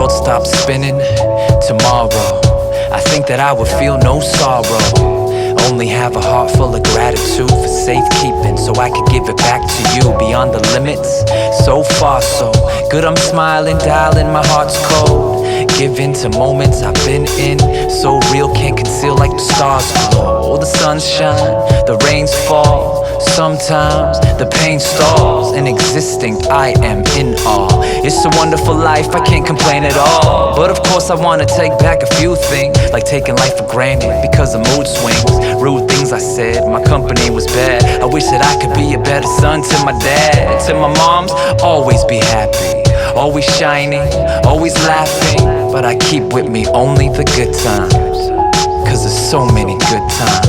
world stopped spinning tomorrow, I think that I would feel no sorrow. Only have a heart full of gratitude for safekeeping, so I could give it back to you beyond the limits. So far so good, I'm smiling, dialing, my heart's cold. Giving to moments I've been in, so real, can't conceal like the stars glow. The sun shine, the rains fall, sometimes the pain stalls. In existing, I am in awe. It's a wonderful life, I can't complain at all. But of course I wanna take back a few things, like taking life for granted because of mood swings. Rude things I said, my company was bad. I wish that I could be a better son to my dad. To my moms, always be happy, always shining, always laughing. But I keep with me only the good times, 'cause there's so many good times.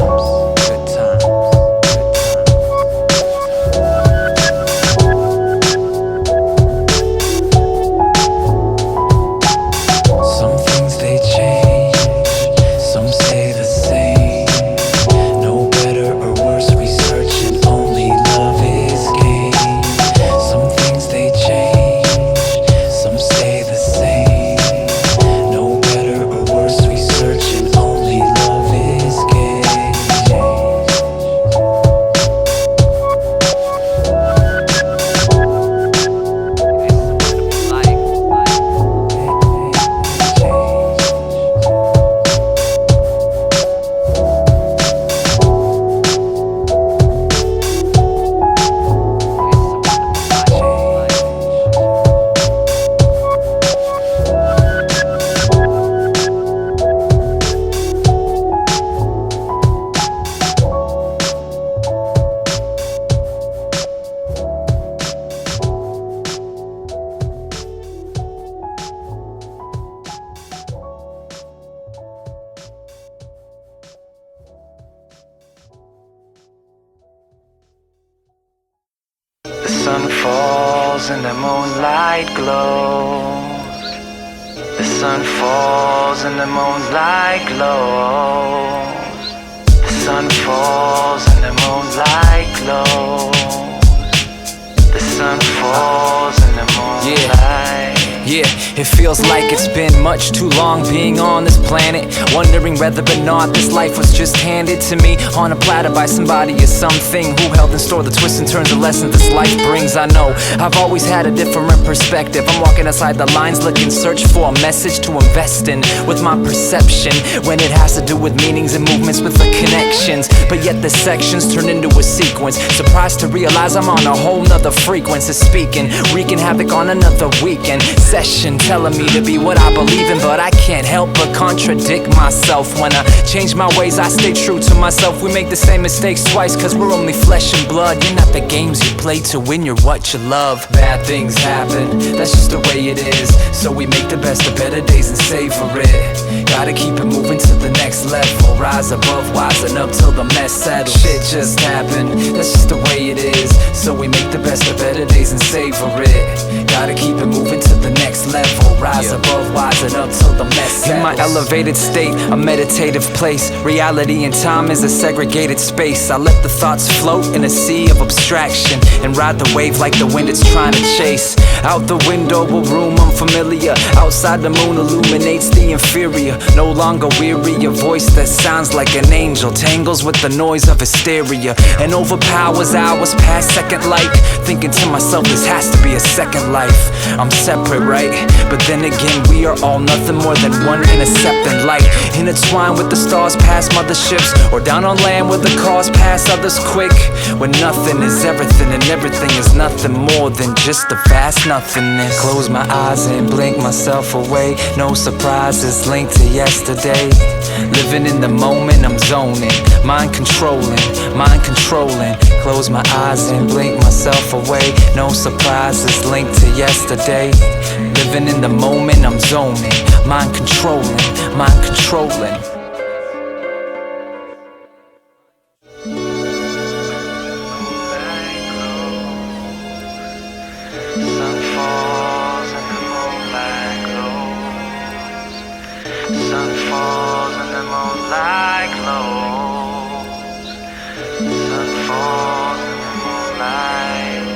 The sun falls and the moonlight glows. The sun falls and the moonlight glows. The sun falls and the moonlight glows. The sun falls and the moonlight. Yeah, it feels like it's been much too long being on this planet, wondering whether or not this life was just handed to me on a platter by somebody or something who held in store the twists and turns of lessons this life brings. I know I've always had a different perspective. I'm walking outside the lines looking, search for a message to invest in with my perception, when it has to do with meanings and movements with the connections. But yet the sections turn into a sequence. Surprised to realize I'm on a whole nother frequency, speaking, wreaking havoc on another weekend session, telling me to be what I believe in, but I can't help but contradict myself. When I change my ways, I stay true to myself. We make the same mistakes twice, 'cause we're only flesh and blood. You're not the games you play to win, you're what you love. Bad things happen, that's just the way it is, so we make the best of better days and savor it. Gotta keep it moving to the next level, rise above, wising up till the mess settles. Shit just happened, that's just the way it is, so we make the best of better days and savor it. Gotta keep it moving to the next level, rise above, wising up till the mess settles. In my elevated state, a meditative place, reality and time is a segregated space. I let the thoughts float in a sea of abstraction and ride the wave like the wind it's trying to chase. Out the window, a room unfamiliar, outside the moon illuminates the inferior. No longer weary, a voice that sounds like an angel tangles with the noise of hysteria and overpowers hours past second light. Thinking to myself, this has to be a second life. I'm separate, right? But then again, we are all nothing more than one intercepting light, intertwined with the stars past motherships, or down on land where the cars pass others quick. When nothing is everything and everything is nothing more than just a vast nothingness. Close my eyes and blink myself away, no surprises linked to yesterday. Living in the moment, I'm zoning, mind controlling, mind controlling. Close my eyes and blink myself away, no surprises linked to yesterday. Living in the moment, I'm zoning, mind controlling, mind controlling. Sun falls and the moonlight glows. Sun falls and the moonlight glows. Sun falls and the moonlight.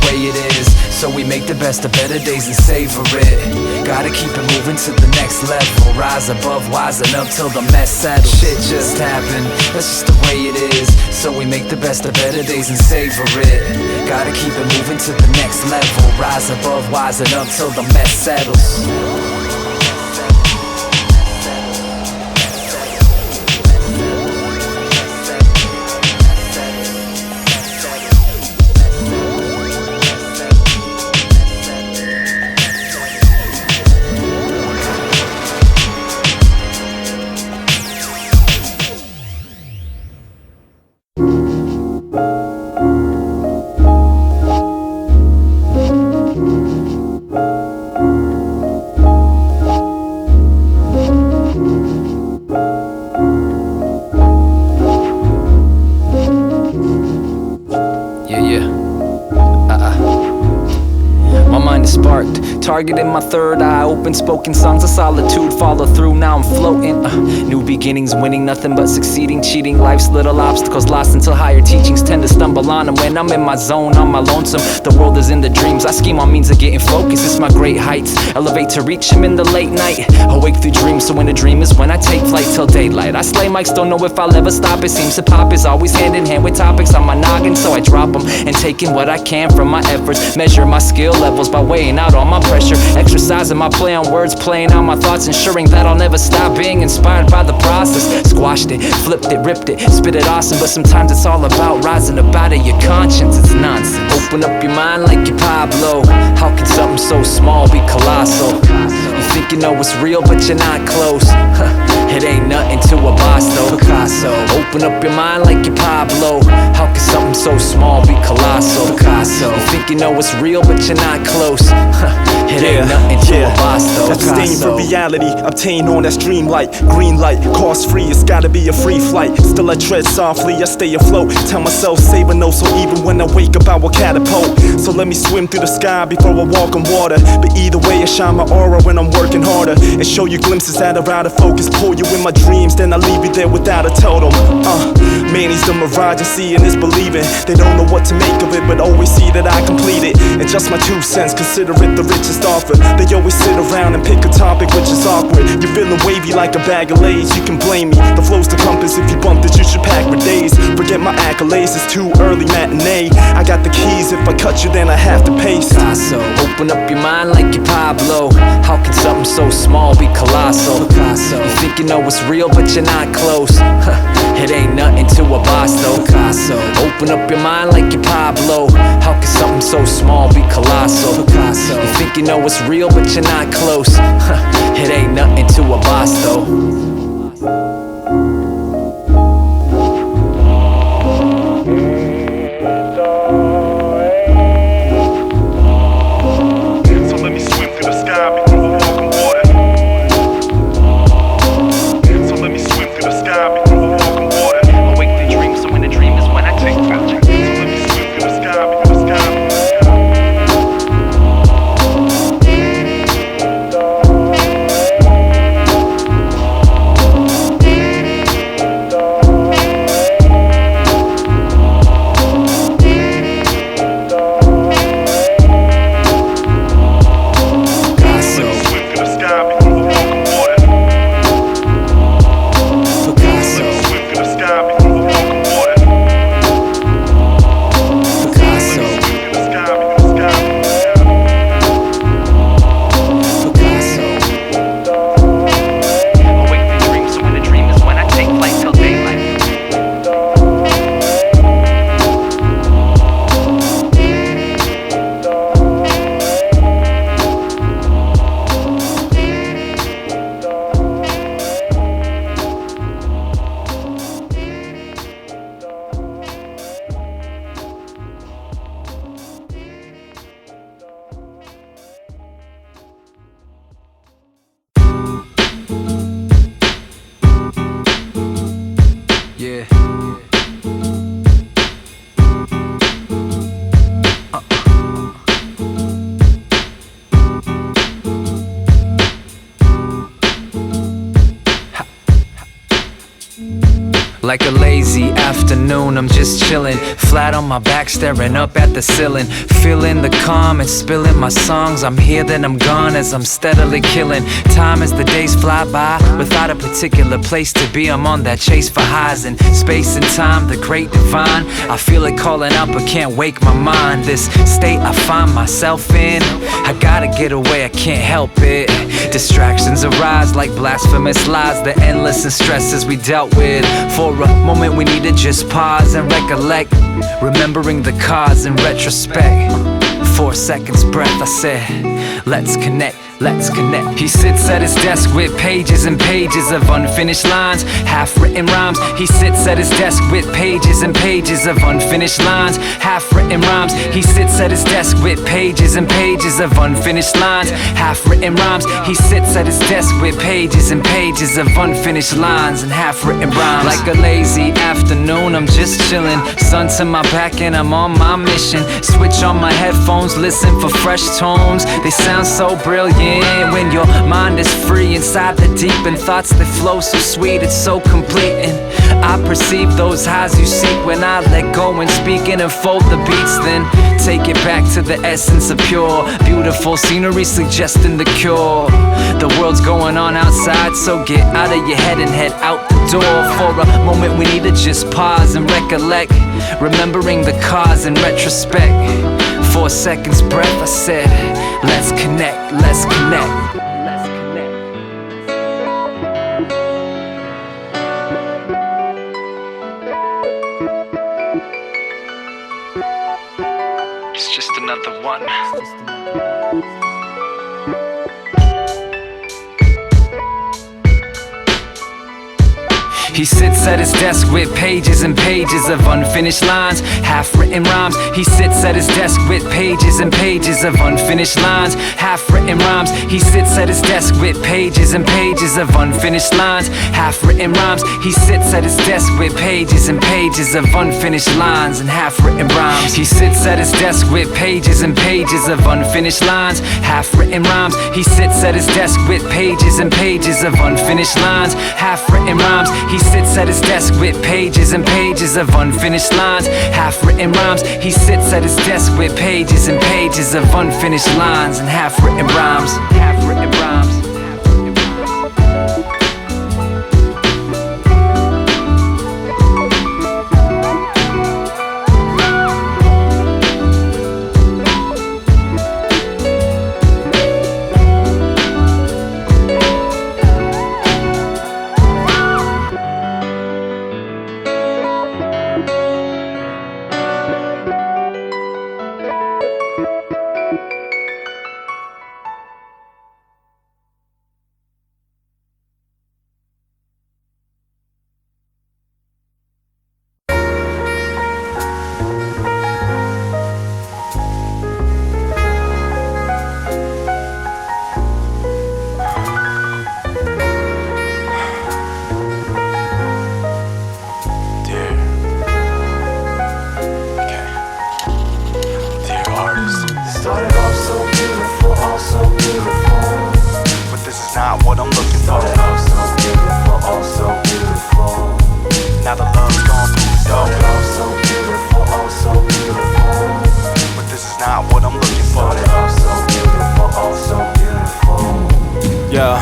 way it is, so we make the best of better days and savor it. Gotta keep it moving to the next level, rise above, wisen up till the mess settles. Shit just happened, that's just the way it is, so we make the best of better days and savor it. Gotta keep it moving to the next level, rise above, wisen up till the mess settles. My mind is sparked, target in my third eye, open spoken songs of solitude, follow through, now I'm floating. New beginnings, winning, nothing but succeeding, cheating, life's little obstacles, lost until higher teachings tend to stumble on them. When I'm in my zone, on my lonesome, the world is in the dreams, I scheme on means of getting focused, it's my great heights, elevate to reach them in the late night, awake through dreams, so when a dream is when I take flight till daylight. I slay mics, don't know if I'll ever stop, it seems hip hop is always hand in hand with topics on my noggin, so I drop them, and taking what I can from my efforts, measure my skill levels by weighing out all my pressure, exercising my play on words, playing out my thoughts, ensuring that I'll never stop being inspired by the process. Squashed it, flipped it, ripped it, spit it awesome, but sometimes it's all about rising up out of your conscience, it's nonsense. Open up your mind like you're Pablo, how can something so small be colossal? You think you know it's real, but you're not close. It ain't nothing to a boss though. Picasso. Open up your mind like you're Pablo, how can something so small be colossal? Picasso. You think you know it's real, but you're not close. It ain't nothing to a boss though. That's disdain for reality, obtain on that stream light, green light, cost free, it's gotta be a free flight. Still I tread softly, I stay afloat, tell myself save a no, so even when I wake up I will catapult. So let me swim through the sky before I walk on water, but either way I shine my aura when I'm working harder, and show you glimpses that are out of focus, pull you in my dreams, then I leave you there without a totem. Man, he's the mirage and seeing is believing. They don't know what to make of it, but always see that I complete it. And just my 2 cents, consider it the richest offer. They always sit around and pick a topic which is awkward. You're feeling wavy like a bag of lays, you can blame me. The flow's the compass, if you bumped it you should pack for days. Forget my accolades, it's too early matinee. I got the keys, if I cut you then I have to pace. Picasso. Open up your mind like you're Pablo, how can something so small be colossal? Picasso. You think you know it's real but you're not close. It ain't nothing to a boss though. Picasso. Open up your mind like you're Pablo, how can something so small be colossal? Picasso. You think you know it's real but you're not close. It ain't nothing to a boss though. Like a lazy afternoon, I'm just chillin', flat on my back, staring up at the ceiling, feeling the calm and spilling my songs. I'm here, then I'm gone as I'm steadily killing time as the days fly by, without a particular place to be. I'm on that chase for highs in space and time, the great divine. I feel it calling out but can't wake my mind. This state I find myself in, I gotta get away, I can't help it. Distractions arise like blasphemous lies, the endless and stresses we dealt with. For a moment we need to just pause and recollect, remembering the cause in retrospect. 4 seconds breath, I said, let's connect, let's connect. He sits at his desk with pages and pages of unfinished lines, half-written rhymes. He sits at his desk with pages and pages of unfinished lines, half-written rhymes. He sits at his desk with pages and pages of unfinished lines, half-written rhymes. He sits at his desk with pages and pages of unfinished lines and half-written rhymes. Like a lazy afternoon, I'm just chillin', sun to my back and I'm on my mission. Switch on my headphones, listen for fresh tones. They sound so brilliant when your mind is free inside the deep, and thoughts that flow so sweet, it's so complete. And I perceive those highs you seek when I let go and speak and unfold the beats, then take it back to the essence of pure, beautiful scenery suggesting the cure. The world's going on outside, so get out of your head and head out the door. For a moment we need to just pause and recollect, remembering the cause in retrospect. 4 seconds breath, I said, let's connect, let's connect. It's just another one. He sits at his desk with pages and pages of unfinished lines, half-written rhymes. He sits at his desk with pages and pages of unfinished lines, half-written rhymes. He sits at his desk with pages and pages of unfinished lines, half-written rhymes. He sits at his desk with pages and pages of unfinished lines and half-written rhymes. He sits at his desk with pages and pages of unfinished lines, half-written rhymes. He sits at his desk with pages and pages of unfinished lines, half-written rhymes. He sits at his desk with pages and pages of unfinished lines, half-written rhymes. He sits at his desk with pages and pages of unfinished lines and half-written rhymes, half-written rhymes. Started off so beautiful, all so beautiful, but this is not what I'm looking for. Started off so beautiful, all so beautiful, now the love's gone through the door. Started off so beautiful, all so beautiful, but this is not what I'm looking for. Started off so beautiful, all so beautiful. Yeah.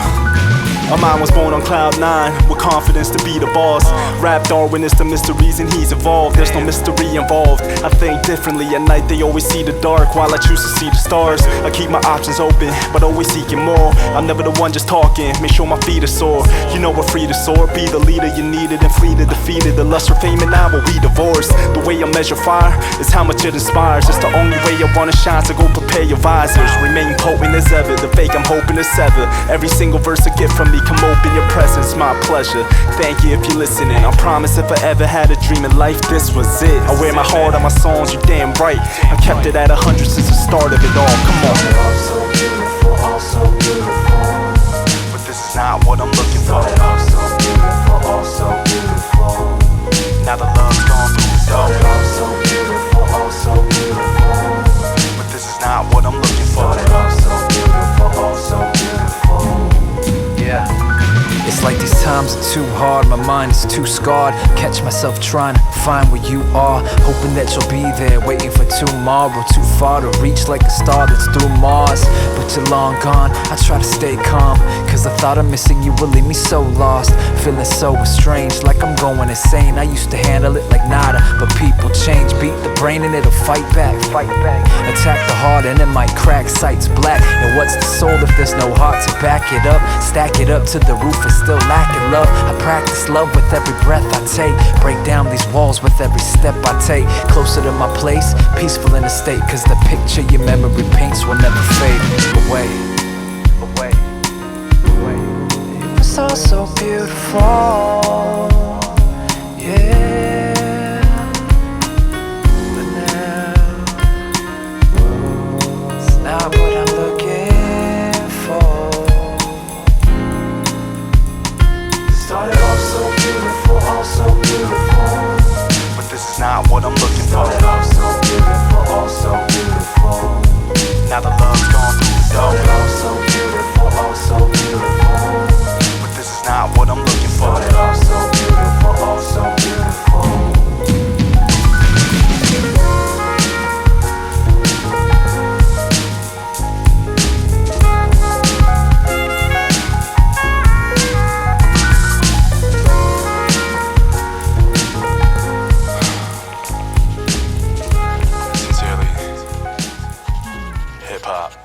My mind was born on cloud 9, with confidence to be the boss. Rap Darwin is the mysteries and he's evolved. There's no mystery involved. I think differently at night, they always see the dark, while I choose to see the stars. I keep my options open, but always seeking more. I'm never the one just talking, make sure my feet are sore. You know we're free to soar, be the leader you needed and flee to defeated. The lust for fame and I will be divorced. The way I measure fire is how much it inspires. It's the only way I wanna shine, so go prepare your visors. Remain potent as ever, the fake I'm hoping to sever. Every single verse a gift from me, come open your presence, my pleasure. Thank you if you're listening. I promise if I ever had a dream in life, this was it. I wear my heart on my songs, you're damn right. I kept it at 100 since the start of it all. Come on. All so beautiful, all so beautiful, but this is not what I'm looking for. All so beautiful, all so beautiful, now the love's gone through the door. All so beautiful, all so beautiful, but this is not what I'm looking for. All so beautiful, all so beautiful. Yeah. It's like these times Times are too hard, my mind is too scarred. Catch myself trying to find where you are, hoping that you'll be there, waiting for tomorrow. Too far to reach like a star that's through Mars, but you're long gone. I try to stay calm, cause the thought of missing you will leave me so lost. Feeling so estranged, like I'm going insane. I used to handle it like nada, but people change. Beat the brain and it'll fight back. Attack the heart and it might crack. Sight's black, and what's the soul if there's no heart to back it up? Stack it up to the roof and still lacking love. I practice love with every breath I take, break down these walls with every step I take. Closer to my place, peaceful in a state, cause the picture your memory paints will never fade away. It was all so beautiful, yeah, but now it's not what I'm looking for. It started off so beautiful, all so beautiful, but this is not what I'm looking for. started off so beautiful, all so beautiful. Now the love's gone through the door, Started off so beautiful, all so beautiful. but this is not what I'm looking for. Started off so beautiful, all so beautiful. Sincerely, hip hop.